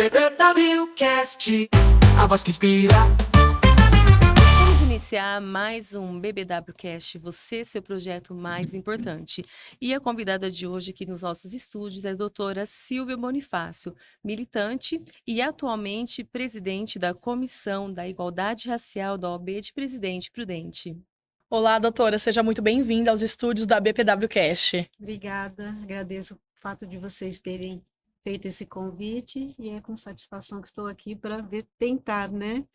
BBWcast, a voz que inspira. Vamos iniciar mais um BBWcast, você, seu projeto mais importante. E a convidada de hoje aqui nos nossos estúdios é a doutora Silvia Bonifácio, militante e atualmente presidente da Comissão da Igualdade Racial da OAB de Presidente Prudente. Olá, doutora, seja muito bem-vinda aos estúdios da BPWcast. Obrigada, agradeço o fato de vocês terem feito esse convite e é com satisfação que estou aqui para tentar,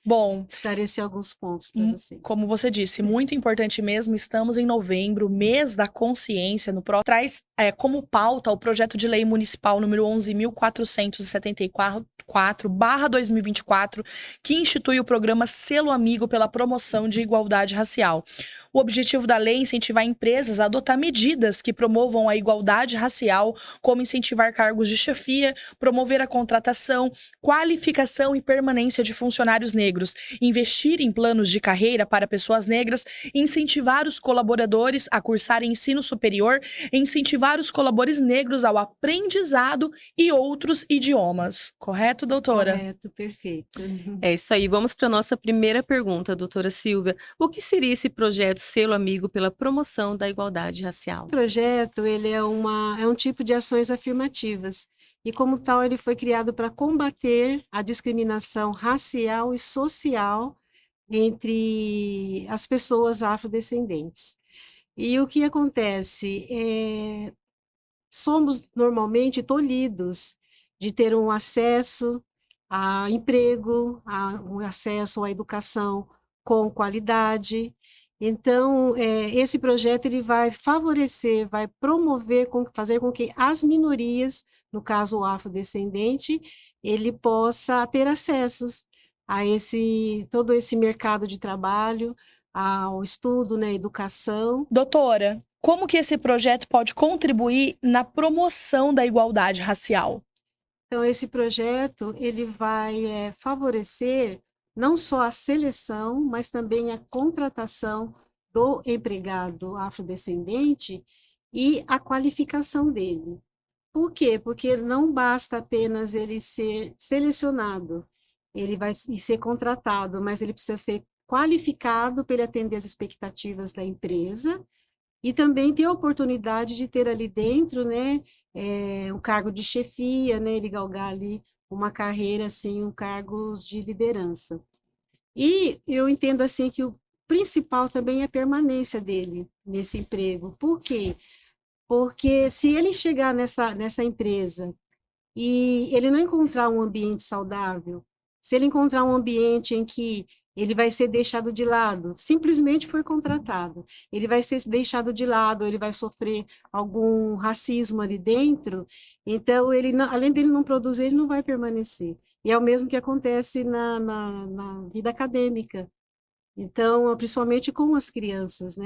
Bom, esclarecer alguns pontos para vocês. como você disse, muito importante mesmo, estamos em novembro, mês da consciência, traz como pauta o projeto de lei municipal número 11.474/2024, que institui o programa Selo Amigo pela promoção de igualdade racial. O objetivo da lei é incentivar empresas a adotar medidas que promovam a igualdade racial, como incentivar cargos de chefia, promover a contratação, qualificação e permanência de funcionários negros, investir em planos de carreira para pessoas negras, incentivar os colaboradores a cursarem ensino superior, incentivar os colaboradores negros ao aprendizado e outros idiomas. Correto, doutora? Correto, perfeito. É isso aí, vamos para a nossa primeira pergunta, doutora Silvia. O que seria esse projeto Selo Amigo pela promoção da igualdade racial? O projeto ele é um tipo de ações afirmativas e, como tal, ele foi criado para combater a discriminação racial e social entre as pessoas afrodescendentes. E o que acontece? Somos normalmente tolhidos de ter um acesso a emprego, um acesso à educação com qualidade. Então, esse projeto ele vai favorecer, vai promover, fazer com que as minorias, no caso o afrodescendente, ele possa ter acessos a todo esse mercado de trabalho, ao estudo, educação. Doutora, como que esse projeto pode contribuir na promoção da igualdade racial? Então, esse projeto ele vai favorecer não só a seleção, mas também a contratação do empregado afrodescendente e a qualificação dele. Por quê? Porque não basta apenas ele ser selecionado, ele vai ser contratado, mas ele precisa ser qualificado para ele atender as expectativas da empresa e também ter a oportunidade de ter ali dentro, um cargo de chefia, ele galgar ali uma carreira, assim, um cargos de liderança. E eu entendo, assim, que o principal também é a permanência dele nesse emprego. Por quê? Porque se ele chegar nessa empresa e ele não encontrar um ambiente saudável, se ele encontrar um ambiente em que ele vai ser deixado de lado, simplesmente foi contratado, ele vai ser deixado de lado, ele vai sofrer algum racismo ali dentro, então, além dele não produzir, ele não vai permanecer. E é o mesmo que acontece na vida acadêmica. Então, principalmente com as crianças,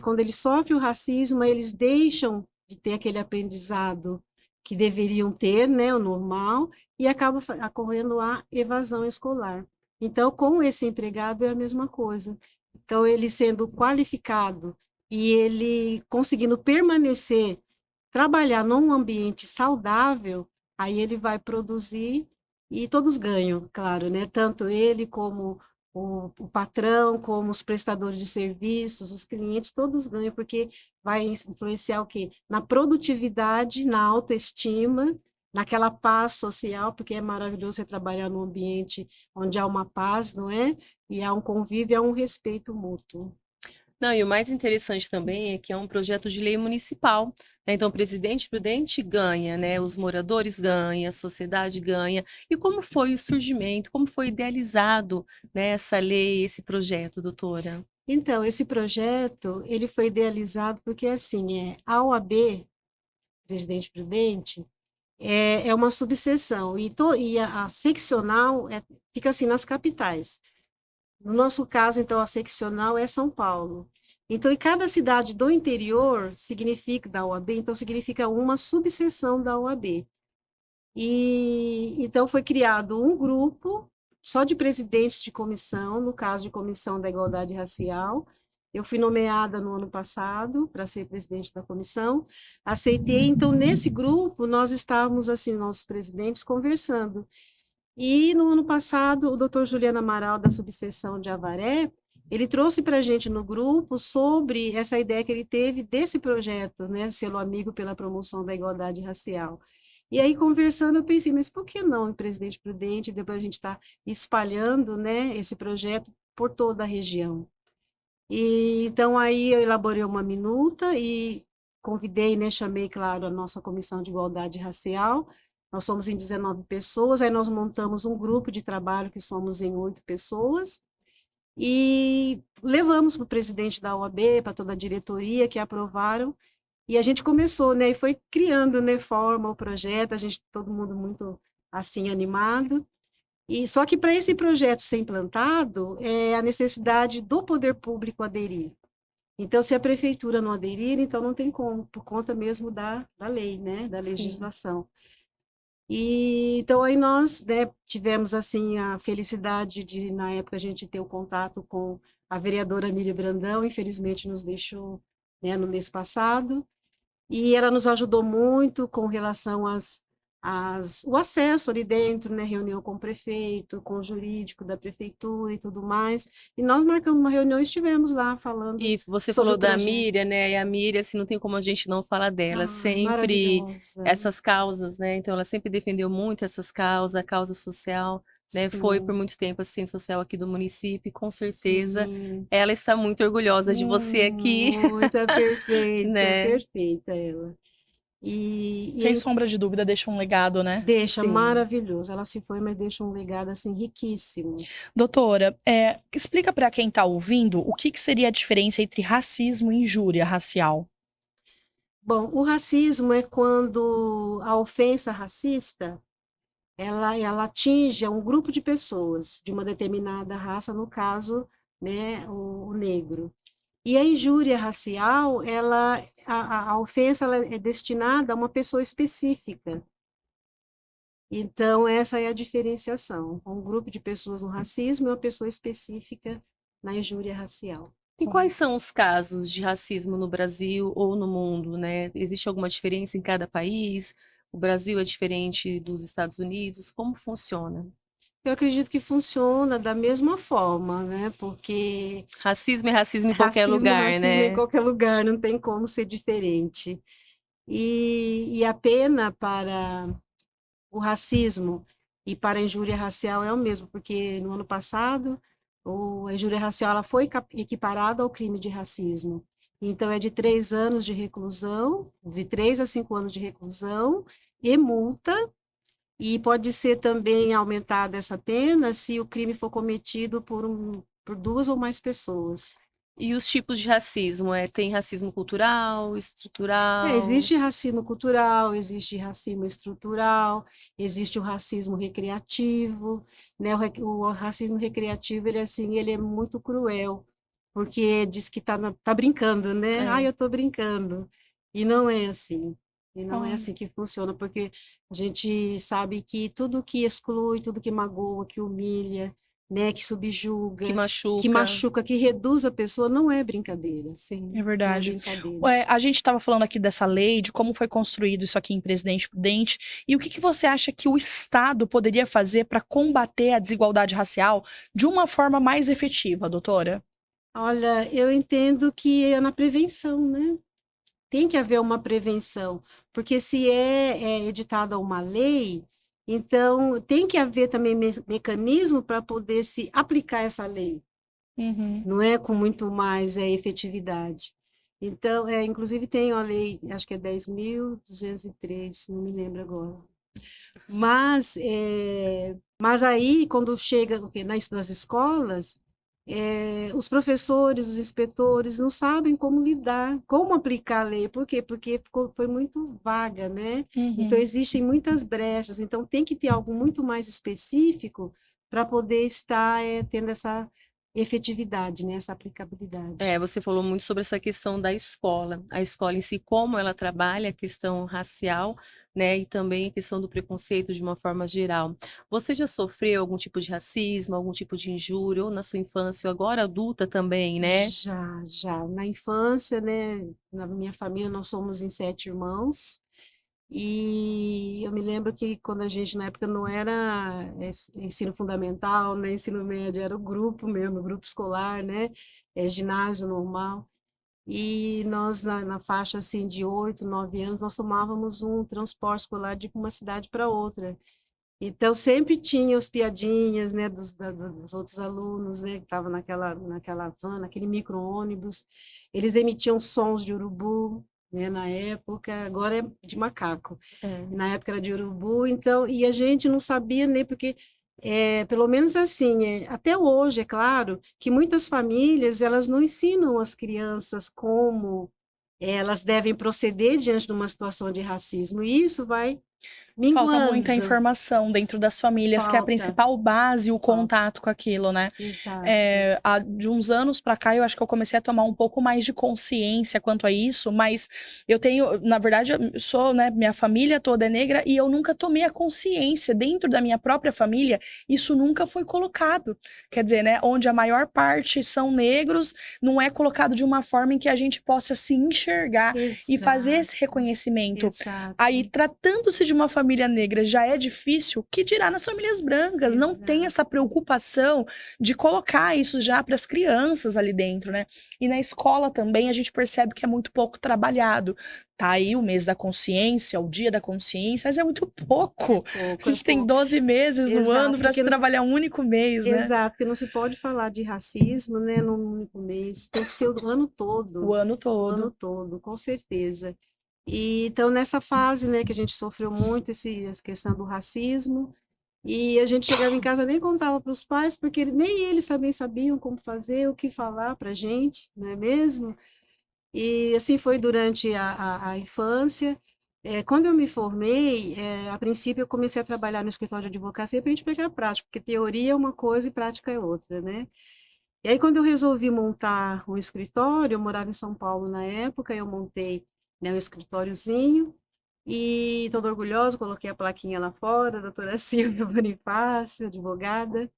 quando eles sofrem o racismo, eles deixam de ter aquele aprendizado que deveriam ter, o normal, e acaba ocorrendo a evasão escolar. Então, com esse empregado é a mesma coisa. Então, ele sendo qualificado e ele conseguindo permanecer, trabalhar num ambiente saudável, aí ele vai produzir e todos ganham, claro, Tanto ele como o patrão, como os prestadores de serviços, os clientes, todos ganham, porque vai influenciar o quê? Na produtividade, na autoestima, naquela paz social, porque é maravilhoso você trabalhar num ambiente onde há uma paz, não é? E há um convívio, há um respeito mútuo. Não, e o mais interessante também é que é um projeto de lei municipal, né? Então, o presidente prudente ganha, né? Os moradores ganham, a sociedade ganha. E como foi o surgimento, como foi idealizado, né, essa lei, esse projeto, doutora? Então, esse projeto, ele foi idealizado porque, assim, a OAB, Presidente Prudente, é uma subseção, e a seccional fica, assim, nas capitais. No nosso caso, então, a seccional é São Paulo. Então, em cada cidade do interior, significa, da OAB, então, significa uma subseção da OAB. E, então, foi criado um grupo só de presidentes de comissão, no caso de Comissão da Igualdade Racial. Eu fui nomeada no ano passado para ser presidente da comissão, aceitei, então nesse grupo nós estávamos, assim, nossos presidentes conversando. E no ano passado, o doutor Juliano Amaral, da subseção de Avaré, ele trouxe para a gente no grupo sobre essa ideia que ele teve desse projeto, né, Selo Amigo pela Promoção da Igualdade Racial. E aí, conversando, eu pensei, mas por que não, Presidente Prudente, depois a gente está espalhando, né, esse projeto por toda a região. E então aí eu elaborei uma minuta e convidei, né, chamei, claro, a nossa Comissão de Igualdade Racial. Nós somos em 19 pessoas, aí nós montamos um grupo de trabalho que somos em 8 pessoas, e levamos para o presidente da OAB, para toda a diretoria, que aprovaram, e a gente começou, né, e foi criando, né, forma o projeto, a gente, todo mundo muito, assim, animado, e só que para esse projeto ser implantado, é a necessidade do poder público aderir. Então, se a prefeitura não aderir, então não tem como, por conta mesmo da lei, né, da Sim. legislação. E então aí nós, né, tivemos assim a felicidade de na época a gente ter o contato com a vereadora Miriam Brandão, infelizmente nos deixou, né, no mês passado, e ela nos ajudou muito com relação o acesso ali dentro, né, reunião com o prefeito, com o jurídico da prefeitura e tudo mais, e nós marcamos uma reunião e estivemos lá falando E você sobre falou o da projeto. Miriam, né? E a Miriam, assim, não tem como a gente não falar dela. Ah, Sempre maravilhosa. essas causas, né? Então, ela sempre defendeu muito essas causas, a causa social, né? Foi por Sim, muito tempo assistente social aqui do município, e com certeza sim. ela está muito orgulhosa de você aqui, Muito, é né? perfeita ela. E Sem aí sombra de dúvida, deixa um legado, né? deixa Sim. maravilhoso. Ela se foi, mas deixa um legado assim riquíssimo. Doutora, explica para quem está ouvindo o que seria a diferença entre racismo e injúria racial. Bom, o racismo é quando a ofensa racista ela atinge um grupo de pessoas de uma determinada raça, no caso, né, o negro. E a injúria racial, a ofensa ela é destinada a uma pessoa específica. Então, essa é a diferenciação. Um grupo de pessoas no racismo e uma pessoa específica na injúria racial. E quais são os casos de racismo no Brasil ou no mundo, né? Existe alguma diferença em cada país? O Brasil é diferente dos Estados Unidos? Como funciona? Eu acredito que funciona da mesma forma, né? Porque Racismo é racismo em qualquer racismo é lugar, racismo em né? qualquer lugar, não tem como ser diferente. E a pena para o racismo e para a injúria racial é o mesmo, porque no ano passado a injúria racial ela foi equiparada ao crime de racismo. Então, é de 3 anos de reclusão, de 3 a 5 anos de reclusão e multa, e pode ser também aumentada essa pena se o crime for cometido por 2 ou mais pessoas. E os tipos de racismo? Tem racismo cultural, estrutural? Existe racismo cultural, existe racismo estrutural, existe o racismo recreativo, né? O racismo recreativo, ele assim, ele é muito cruel, porque diz que tá brincando, né? Ah, É. eu tô brincando. E não é assim. E não é Olha. assim que funciona, porque a gente sabe que tudo que exclui, tudo que magoa, que humilha, né, que subjuga, Que que machuca. machuca, que reduz a pessoa, não é brincadeira. Sim. É Não é verdade. brincadeira. A gente estava falando aqui dessa lei, de como foi construído isso aqui em Presidente Prudente, e o que você acha que o Estado poderia fazer para combater a desigualdade racial de uma forma mais efetiva, doutora? Olha, eu entendo que é na prevenção, né? Tem que haver uma prevenção, porque se é editada uma lei, então tem que haver também mecanismo para poder se aplicar essa lei, Uhum. não é com muito mais efetividade. Então, inclusive tem a lei, acho que é 10.203, não me lembro agora. Mas aí, quando chega o quê? Nas escolas, os professores, os inspetores não sabem como lidar, como aplicar a lei. Por quê? Porque foi muito vaga, né? Então, Uhum. existem muitas brechas. Então, tem que ter algo muito mais específico para poder estar tendo essa efetividade, né? Essa aplicabilidade. Você falou muito sobre essa questão da escola. A escola em si, como ela trabalha a questão racial, né? E também a questão do preconceito de uma forma geral. Você já sofreu algum tipo de racismo, algum tipo de injúria, ou na sua infância, ou agora adulta também, né? Já, já. Na infância, né, na minha família, nós somos em 7 irmãos, e eu me lembro que quando a gente, na época, não era ensino fundamental, né, ensino médio, era o grupo mesmo, o grupo escolar, né, ginásio normal, e nós, na faixa, assim, de 8, 9 anos, nós tomávamos um transporte escolar de uma cidade para outra. Então, sempre tinha as piadinhas, né, dos outros alunos, né, que estavam naquela van, naquele micro-ônibus. Eles emitiam sons de urubu, né, na época, agora é de macaco. É. Na época era de urubu, então, e a gente não sabia nem porque, pelo menos assim, até hoje, é claro, que muitas famílias, elas não ensinam as crianças como elas devem proceder diante de uma situação de racismo, e isso vai Falta muita minguando. informação dentro das famílias, que é a Falta, principal base, o falta, contato com aquilo, né? exato. De uns anos pra cá, eu acho que eu comecei a tomar um pouco mais de consciência quanto a isso, mas eu tenho, na verdade, eu sou, né, minha família toda é negra e eu nunca tomei a consciência dentro da minha própria família, isso nunca foi colocado. Quer dizer, né, onde a maior parte são negros, não é colocado de uma forma em que a gente possa se enxergar e fazer Exato, esse reconhecimento. exato, Aí, tratando-se de uma família negra já é difícil, o que dirá nas famílias brancas? Não tem exato. essa preocupação de colocar isso já para as crianças ali dentro, né? E na escola também a gente percebe que é muito pouco trabalhado. Tá aí o mês da consciência, o dia da consciência, mas é muito pouco. A Pouco, é gente tem pouco. 12 meses no ano Exato, para se trabalhar um único mês, né? porque não se pode falar de racismo, né, num único mês. Tem que ser o ano O todo, ano o ano todo. todo, com certeza. E então nessa fase, né, que a gente sofreu muito essa questão do racismo, e a gente chegava em casa nem contava para os pais, porque nem eles também sabiam como fazer, o que falar para a gente, não é mesmo? E assim foi durante a infância. Quando eu me formei, a princípio eu comecei a trabalhar no escritório de advocacia para a gente pegar a prática, porque teoria é uma coisa e prática é outra, né? E aí quando eu resolvi montar um escritório, eu morava em São Paulo na época, eu montei, né, um escritóriozinho, e toda orgulhosa, coloquei a plaquinha lá fora, doutora Silvia Bonifácio, advogada,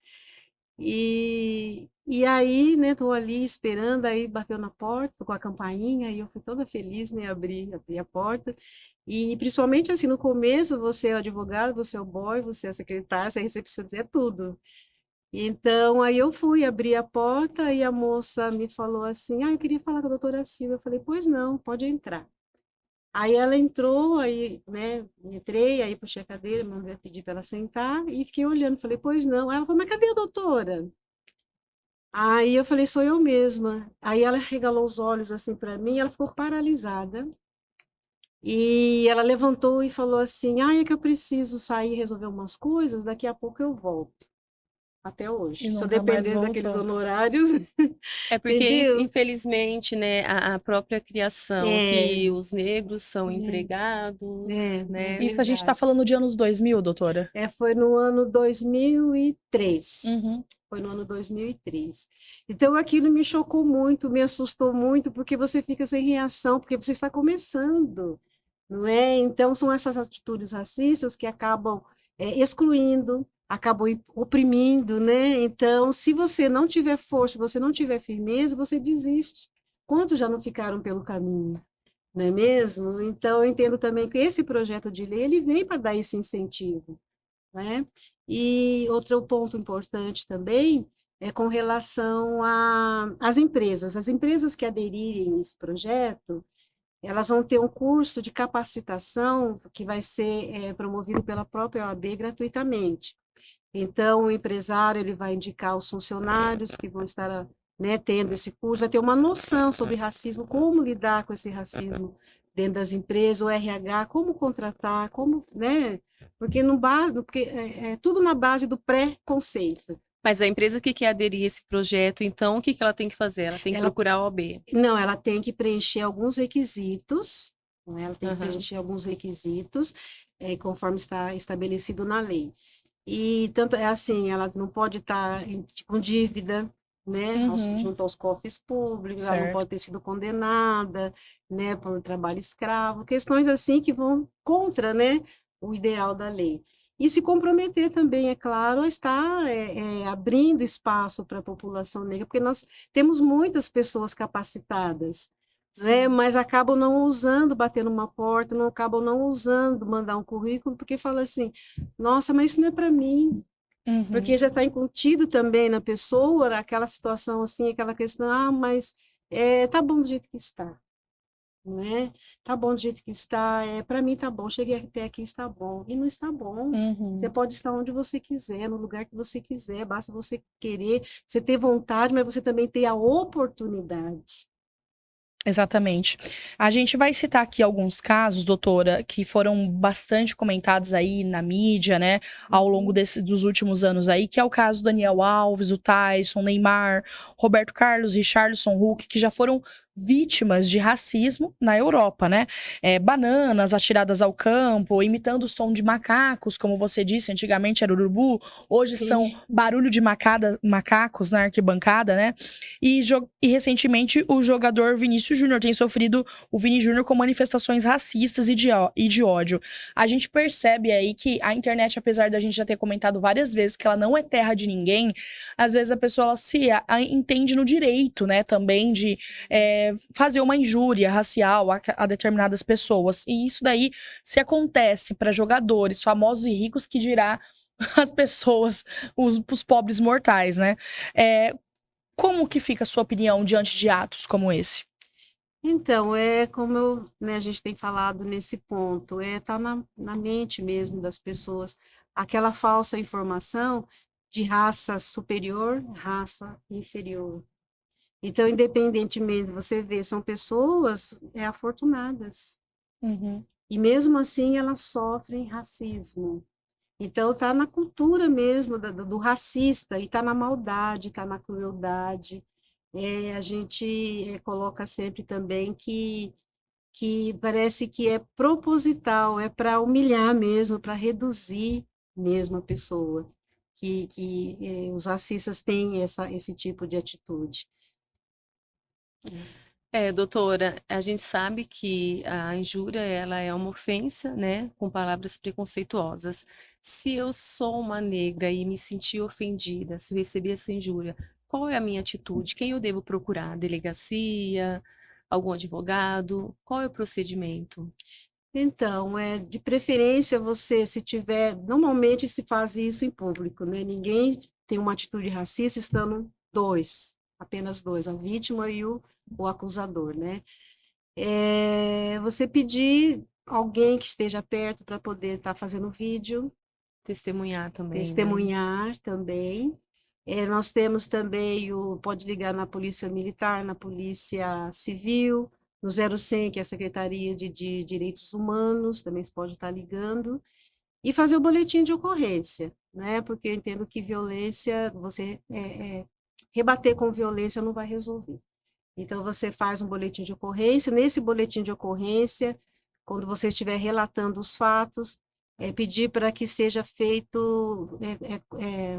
e aí, né, tô ali esperando, aí bateu na porta com a campainha, e eu fui toda feliz, né, abri a porta, e principalmente assim, no começo, você é o advogado, você é o boy, você é a secretária, você é a recepcionista, é tudo. Então, aí eu fui, abri a porta, e a moça me falou assim, eu queria falar com a doutora Silvia, eu falei, pois não, pode entrar. Aí ela entrou, aí, né, entrei, aí puxei a cadeira, mandei pedir para ela sentar, e fiquei olhando, falei, pois não. Aí ela falou, mas cadê a doutora? Aí eu falei, sou eu mesma. Aí ela regalou os olhos assim para mim, ela ficou paralisada. E ela levantou e falou assim: é que eu preciso sair e resolver umas coisas, daqui a pouco eu volto. Até E hoje. Se eu nunca mais depender daqueles voltou. honorários, É porque, entendeu? infelizmente, né, a própria criação, É, que os negros são é, empregados, é né? Isso a gente tá verdade. falando de anos 2000, doutora? Foi no ano 2003. Uhum. Foi no ano 2003. Então, aquilo me chocou muito, me assustou muito, porque você fica sem reação, porque você está começando, não é? Então, são essas atitudes racistas que acabam excluindo, acabam oprimindo, né? Então, se você não tiver força, se você não tiver firmeza, você desiste. Quantos já não ficaram pelo caminho? Não é mesmo? Então, eu entendo também que esse projeto de lei, ele vem para dar esse incentivo, né? E outro ponto importante também é com relação às empresas. As empresas que aderirem a esse projeto, elas vão ter um curso de capacitação que vai ser promovido pela própria OAB gratuitamente. Então, o empresário ele vai indicar os funcionários que vão estar, né, tendo esse curso, vai ter uma noção sobre racismo, como lidar com esse racismo dentro das empresas, o RH, como contratar, como, né, porque no base, porque é tudo na base do pré-conceito. Mas a empresa que quer aderir a esse projeto, então, o que que ela tem que fazer? Ela tem que Ela, procurar a OAB. não, ela tem que preencher alguns requisitos, né, ela tem que Aham. preencher alguns requisitos, conforme está estabelecido na lei. E tanto é assim, ela não pode estar com dívida, né, Uhum. junto aos cofres públicos, ela não Certo. pode ter sido condenada, né, por trabalho escravo, questões assim que vão contra, né, o ideal da lei. E se comprometer também, é claro, a estar abrindo espaço para a população negra, porque nós temos muitas pessoas capacitadas, né, Sim. mas acabam não usando bater numa porta, não acabam não usando mandar um currículo, porque fala assim, nossa, mas isso não é para mim, Uhum. porque já está incutido também na pessoa aquela situação assim, aquela questão, mas tá bom do jeito que está, não é? Tá bom do jeito que está, para mim tá bom, cheguei até aqui, está bom, e não está bom. Você Uhum. pode estar onde você quiser, no lugar que você quiser, basta você querer, você ter vontade, mas você também ter a oportunidade. Exatamente. A gente vai citar aqui alguns casos, doutora, que foram bastante comentados aí na mídia, né, ao longo Uhum. dos últimos anos aí, que é o caso do Daniel Alves, o Tyson, Neymar, Roberto Carlos, Richarlison, Hulk, que já foram vítimas de racismo na Europa, né? Bananas atiradas ao campo, imitando o som de macacos, como você disse, antigamente era urubu, hoje são Sim. barulho de macacos na arquibancada, né? E recentemente o jogador Vinícius Júnior tem sofrido o Vini Júnior com manifestações racistas e de ódio. A gente percebe aí que a internet, apesar da gente já ter comentado várias vezes que ela não é terra de ninguém, às vezes a pessoa ela entende no direito, né, também de fazer uma injúria racial a determinadas pessoas. E isso daí, se acontece para jogadores famosos e ricos, que dirá as pessoas, os pobres mortais, né? É, como que fica a sua opinião diante de atos como esse? Então, como né, a gente tem falado nesse ponto, tá na mente mesmo das pessoas, aquela falsa informação de raça superior, raça inferior. Então, independentemente, você vê, são pessoas afortunadas, Uhum. e mesmo assim elas sofrem racismo. Então, está na cultura mesmo do racista, e está na maldade, está na crueldade. A gente coloca sempre também que parece que é proposital, é para humilhar mesmo, para reduzir mesmo a pessoa, que os racistas têm esse tipo de atitude. Doutora, a gente sabe que a injúria, ela é uma ofensa, né, com palavras preconceituosas. Se eu sou uma negra e me senti ofendida, se eu recebi essa injúria, qual é a minha atitude? Quem eu devo procurar? Delegacia? Algum advogado? Qual é o procedimento? Então, de preferência você, se tiver, normalmente se faz isso em público, né? Ninguém tem uma atitude racista estando apenas dois, a vítima e o acusador, né? Você pedir alguém que esteja perto para poder estar fazendo vídeo, Testemunhar também, né? testemunhar também. Nós temos também pode ligar na Polícia Militar, na Polícia Civil, no 0100, que é a Secretaria de Direitos Humanos, também se pode estar ligando, e fazer o boletim de ocorrência, né? Porque eu entendo que violência, você rebater com violência não vai resolver. Então, você faz um boletim de ocorrência. Nesse boletim de ocorrência, quando você estiver relatando os fatos, pedir para que seja feito,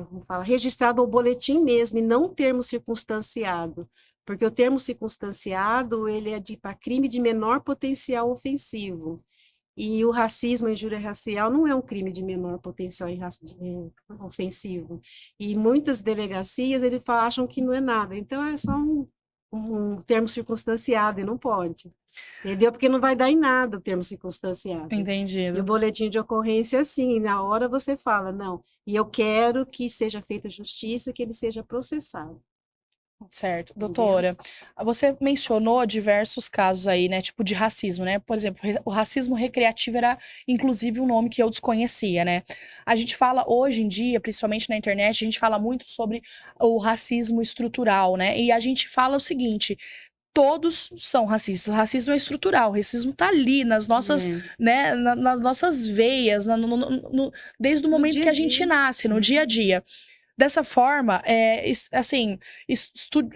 como fala, registrado o boletim mesmo, e não o termo circunstanciado, porque o termo circunstanciado, ele é para crime de menor potencial ofensivo. E o racismo, a injúria racial, não é um crime de menor potencial ofensivo. E muitas delegacias, eles acham que não é nada. Então, é só um termo circunstanciado, e não pode. Entendeu? Porque não vai dar em nada o termo circunstanciado. E o Entendido. boletim de ocorrência, assim, na hora você fala, não, e eu quero que seja feita justiça, que ele seja processado. Certo. Entendeu? Doutora, você mencionou diversos casos aí, né, tipo de racismo, né? Por exemplo, o racismo recreativo era, inclusive, um nome que eu desconhecia, né? A gente fala hoje em dia, principalmente na internet, a gente fala muito sobre o racismo estrutural, né? E a gente fala o seguinte: todos são racistas. O racismo é estrutural, o racismo tá ali nas nossas, É. né, nas nossas veias, desde o No momento dia que a a gente dia. nasce, no dia a dia. Dessa forma, assim,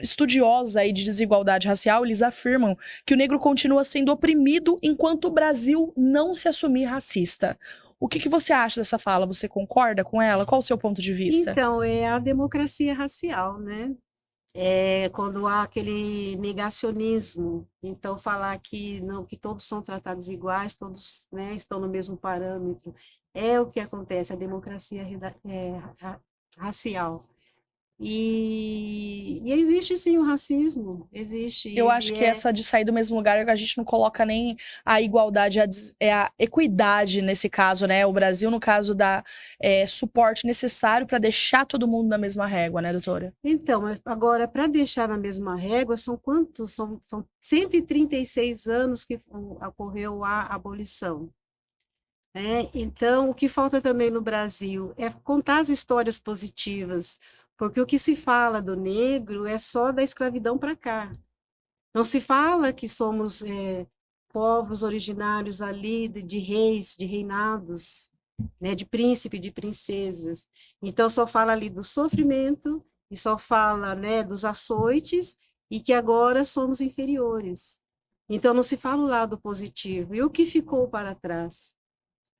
estudiosos aí de desigualdade racial, eles afirmam que o negro continua sendo oprimido enquanto o Brasil não se assumir racista. O que você acha dessa fala? Você concorda com ela? Qual o seu ponto de vista? Então, é a democracia racial, né? Quando há aquele negacionismo, então falar que não, que todos são tratados iguais, todos, né, estão no mesmo parâmetro, é o que acontece, a democracia racial. E existe sim o racismo, existe, Eu acho ele que essa de sair do mesmo lugar, a gente não coloca nem a igualdade, é a equidade nesse caso, né? O Brasil, no caso, dá suporte necessário para deixar todo mundo na mesma régua, né, doutora? Então, agora, para deixar na mesma régua, são quantos? São 136 anos que ocorreu a abolição. Então, o que falta também no Brasil é contar as histórias positivas, porque o que se fala do negro é só da escravidão para cá. Não se fala que somos povos originários ali de reis, de reinados, né, de príncipe, de princesas. Então, só fala ali do sofrimento e só fala, né, dos açoites e que agora somos inferiores. Então, não se fala o lado positivo. E o que ficou para trás?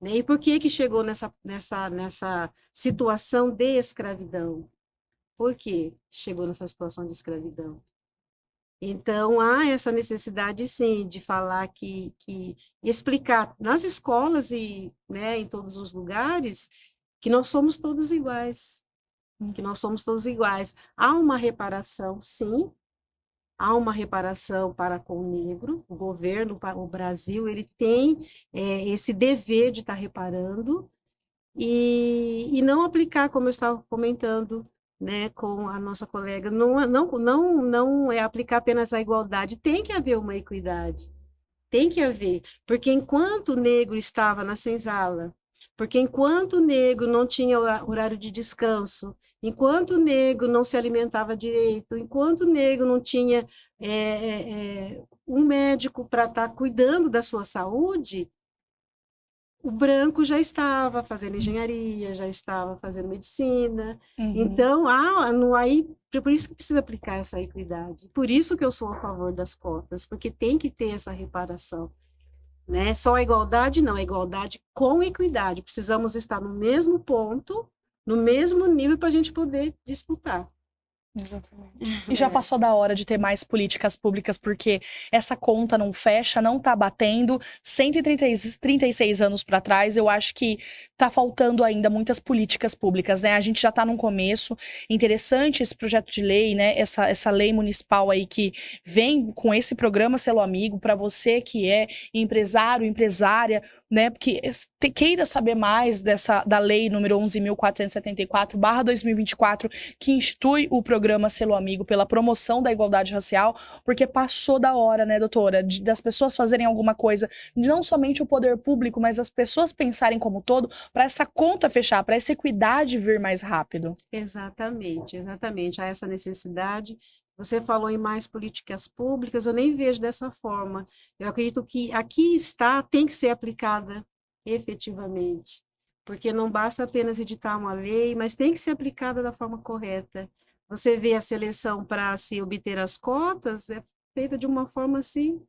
Né? E por que que chegou nessa situação de escravidão? Por que chegou nessa situação de escravidão? Então, há essa necessidade, sim, de falar que explicar nas escolas e, né, em todos os lugares que nós somos todos iguais, que nós somos todos iguais. Há uma reparação, sim, há uma reparação para com o negro, o governo, para o Brasil, ele tem esse dever de estar reparando e não aplicar, como eu estava comentando, né, com a nossa colega, não é aplicar apenas a igualdade, tem que haver uma equidade, tem que haver, porque enquanto o negro estava na senzala, porque enquanto o negro não tinha horário de descanso, enquanto o negro não se alimentava direito, enquanto o negro não tinha um médico para estar cuidando da sua saúde, o branco já estava fazendo engenharia, já estava fazendo medicina. Então, por isso que precisa aplicar essa equidade. Por isso que eu sou a favor das cotas, porque tem que ter essa reparação. Né? Só a igualdade não, a igualdade com equidade. Precisamos estar no mesmo ponto, no mesmo nível para a gente poder disputar. Exatamente. E já passou da hora de ter mais políticas públicas, porque essa conta não fecha, não tá batendo. 136 anos para trás, eu acho que tá faltando ainda muitas políticas públicas, né? A gente já tá no começo. Interessante esse projeto de lei, né? Essa lei municipal aí que vem com esse programa Selo Amigo, para você que é empresário, empresária, né, porque queira saber mais da lei número 11.474/2024, que institui o programa Selo Amigo pela promoção da igualdade racial, porque passou da hora, né, doutora, das pessoas fazerem alguma coisa, não somente o poder público, mas as pessoas pensarem como todo, para essa conta fechar, para essa equidade vir mais rápido. Exatamente, exatamente. Há essa necessidade. Você falou em mais políticas públicas, eu nem vejo dessa forma. Eu acredito que aqui tem que ser aplicada efetivamente, porque não basta apenas editar uma lei, mas tem que ser aplicada da forma correta. Você vê a seleção para se obter as cotas, é feita de uma forma assim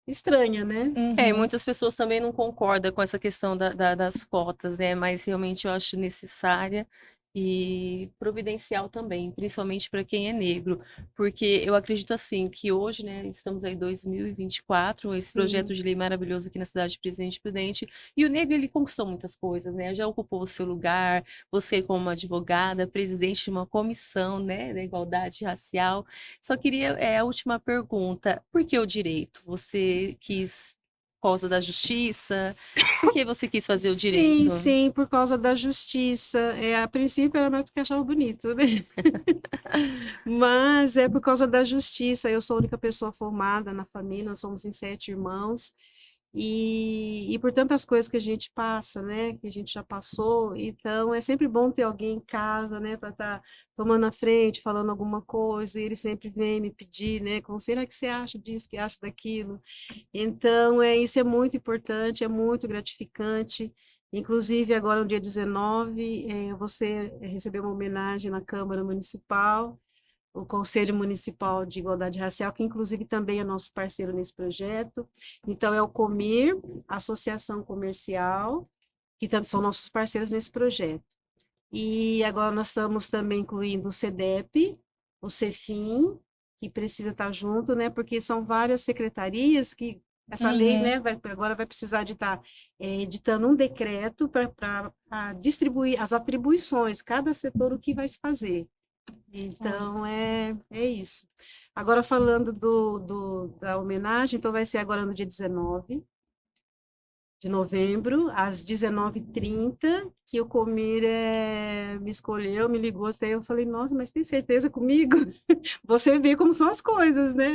estranha, né? E muitas pessoas também não concordam com essa questão das cotas, né? Mas realmente eu acho necessária e providencial também, principalmente para quem é negro, porque eu acredito assim que hoje, né, estamos aí em 2024, esse Sim. projeto de lei maravilhoso aqui na cidade de Presidente Prudente, e o negro ele conquistou muitas coisas, né? Já ocupou o seu lugar, você como uma advogada, presidente de uma comissão, né, da igualdade racial. Só queria a última pergunta, por que o direito? Você quis por causa da justiça? Por que você quis fazer o direito? Sim, por causa da justiça. A princípio era mais porque achava bonito, né? Mas é por causa da justiça. Eu sou a única pessoa formada na família, nós somos em 7 irmãos. E por tantas coisas que a gente passa, né? Que a gente já passou. Então, é sempre bom ter alguém em casa, né? Para estar tomando a frente, falando alguma coisa. E ele sempre vem me pedir, né? Conselho, o que você acha disso, que acha daquilo? Então, isso é muito importante, é muito gratificante. Inclusive, agora no dia 19, você recebeu uma homenagem na Câmara Municipal, o Conselho Municipal de Igualdade Racial, que inclusive também é nosso parceiro nesse projeto. Então, é o Comir, Associação Comercial, que são nossos parceiros nesse projeto. E agora nós estamos também incluindo o CEDEP, o Cefim, que precisa estar junto, né? Porque são várias secretarias que essa lei, né, agora vai precisar de estar editando um decreto para distribuir as atribuições, cada setor o que vai se fazer. Então, é isso. Agora, falando da homenagem, então vai ser agora no dia 19 de novembro, às 19h30, que o Comir me escolheu, me ligou até, eu falei, nossa, mas tem certeza comigo? Você vê como são as coisas, né?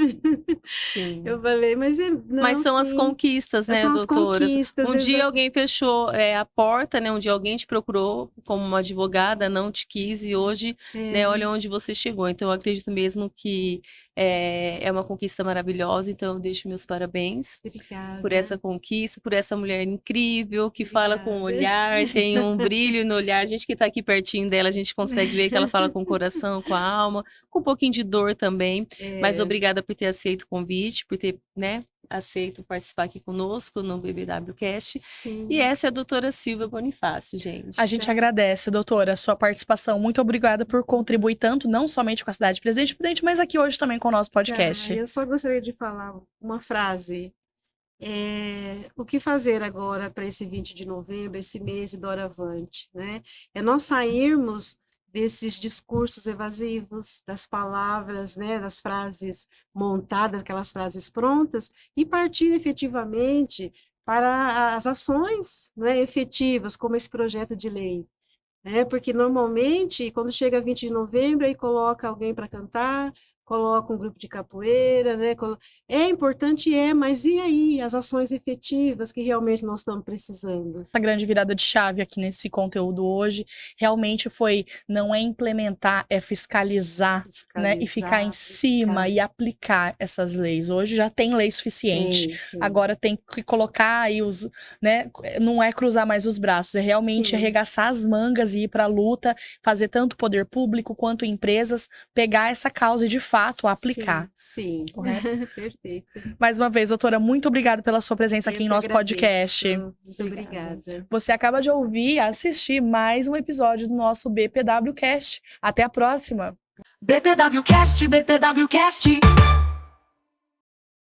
Sim. Eu falei, mas Mas são as sim, conquistas, né, são as doutoras? conquistas, Um dia alguém fechou a porta, né? Um dia alguém te procurou como uma advogada, não te quis, e hoje, né, olha onde você chegou. Então, eu acredito mesmo que é uma conquista maravilhosa. Então, eu deixo meus parabéns Obrigada. por essa conquista, por essa mulher incrível, que fala com o olhar, tem um brilho no olhar. A gente que está aqui pertinho dela, a gente consegue ver que ela fala com o coração, com a alma, com um pouquinho de dor também. Mas obrigada por ter aceito o convite, por ter, né, aceito participar aqui conosco no BBWcast. Sim. E essa é a doutora Silvia Bonifácio, gente. A gente agradece, doutora, a sua participação. Muito obrigada por contribuir tanto, não somente com a cidade de Presidente Prudente, mas aqui hoje também com o nosso podcast. Eu só gostaria de falar uma frase. O que fazer agora para esse 20 de novembro, esse mês e doravante, né? É nós sairmos desses discursos evasivos, das palavras, né, das frases montadas, aquelas frases prontas, e partir efetivamente para as ações, né, efetivas, como esse projeto de lei. Né? Porque normalmente, quando chega 20 de novembro, aí coloca alguém para cantar, coloca um grupo de capoeira, né? É importante, mas e aí as ações efetivas que realmente nós estamos precisando? Essa grande virada de chave aqui nesse conteúdo hoje realmente foi, não é implementar, é fiscalizar, né? E ficar em cima e aplicar essas leis. Hoje já tem lei suficiente. Agora tem que colocar aí né? Não é cruzar mais os braços, é realmente arregaçar as mangas e ir para a luta, fazer tanto poder público quanto empresas pegar essa causa e de fato aplicar. Sim. Correto? Perfeito. Mais uma vez, doutora, muito obrigada pela sua presença aqui em nosso podcast. Muito obrigada. Você acaba de ouvir e assistir mais um episódio do nosso BPWcast. Até a próxima! BPWcast, BPWcast.